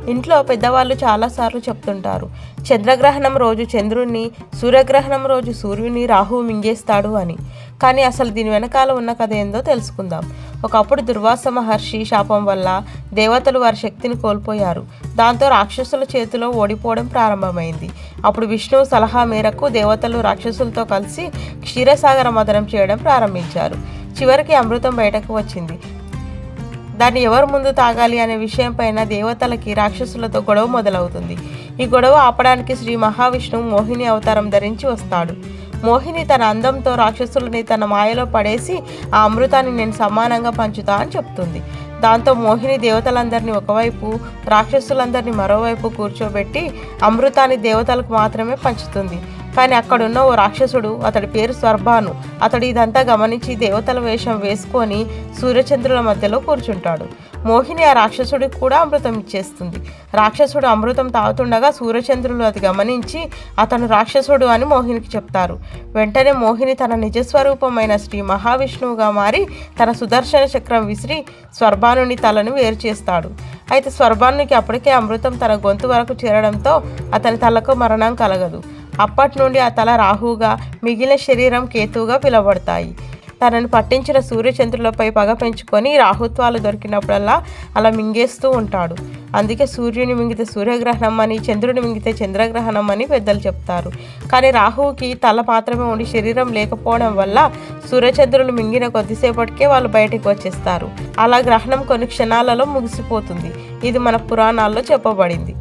ఇంట్లో పెద్దవాళ్ళు చాలాసార్లు చెప్తుంటారు, చంద్రగ్రహణం రోజు చంద్రుణ్ణి, సూర్యగ్రహణం రోజు సూర్యుని రాహువు మింగేస్తాడు అని. కానీ అసలు దీని వెనకాల ఉన్న కథ ఏందో తెలుసుకుందాం. ఒకప్పుడు దుర్వాస మహర్షి శాపం వల్ల దేవతలు వారి శక్తిని కోల్పోయారు. దాంతో రాక్షసుల చేతిలో ఓడిపోవడం ప్రారంభమైంది. అప్పుడు విష్ణువు సలహా మేరకు దేవతలు రాక్షసులతో కలిసి క్షీరసాగర మథనం చేయడం ప్రారంభించారు. చివరికి అమృతం బయటకు వచ్చింది. దాన్ని ఎవరు ముందు తాగాలి అనే విషయంపైన దేవతలకి రాక్షసులతో గొడవ మొదలవుతుంది. ఈ గొడవ ఆపడానికి శ్రీ మహావిష్ణువు మోహిని అవతారం ధరించి వస్తాడు. మోహిని తన అందంతో రాక్షసులని తన మాయలో పడేసి ఆ అమృతాన్ని నేను సమానంగా పంచుతా అని చెప్తుంది. దాంతో మోహిని దేవతలందరినీ ఒకవైపు, రాక్షసులందరినీ మరోవైపు కూర్చోబెట్టి అమృతాన్ని దేవతలకు మాత్రమే పంచుతుంది. కానీ అక్కడున్న ఓ రాక్షసుడు, అతడి పేరు స్వర్భాను, అతడు ఇదంతా గమనించి దేవతల వేషం వేసుకొని సూర్యచంద్రుల మధ్యలో కూర్చుంటాడు. మోహిని ఆ రాక్షసుడికి కూడా అమృతం ఇచ్చేస్తుంది. రాక్షసుడు అమృతం తాగుతుండగా సూర్యచంద్రులు అది గమనించి అతను రాక్షసుడు అని మోహినికి చెప్తారు. వెంటనే మోహిని తన నిజస్వరూపమైన శ్రీ మహావిష్ణువుగా మారి తన సుదర్శన చక్రం విసిరి స్వర్భానుని తలను వేరు చేస్తాడు. అయితే స్వర్భానునికి అప్పటికే అమృతం తన గొంతు వరకు చేరడంతో అతని తలకు మరణం కలగదు. అప్పటి నుండి ఆ తల రాహువుగా, మిగిలిన శరీరం కేతువుగా పిలువబడతాయి. తనను పట్టించిన సూర్యచంద్రులపై పగ పెంచుకొని రాహుత్వాలు దొరికినప్పుడల్లా అలా మింగేస్తూ ఉంటాడు. అందుకే సూర్యుని మింగితే సూర్యగ్రహణం అని, చంద్రుని మింగితే చంద్రగ్రహణం అని పెద్దలు చెప్తారు. కానీ రాహువుకి తల మాత్రమే ఉండి శరీరం లేకపోవడం వల్ల సూర్యచంద్రులు మింగిన కొద్దిసేపటికే వాళ్ళు బయటకు వచ్చేస్తారు. అలా గ్రహణం కొన్ని క్షణాలలో ముగిసిపోతుంది. ఇది మన పురాణాల్లో చెప్పబడింది.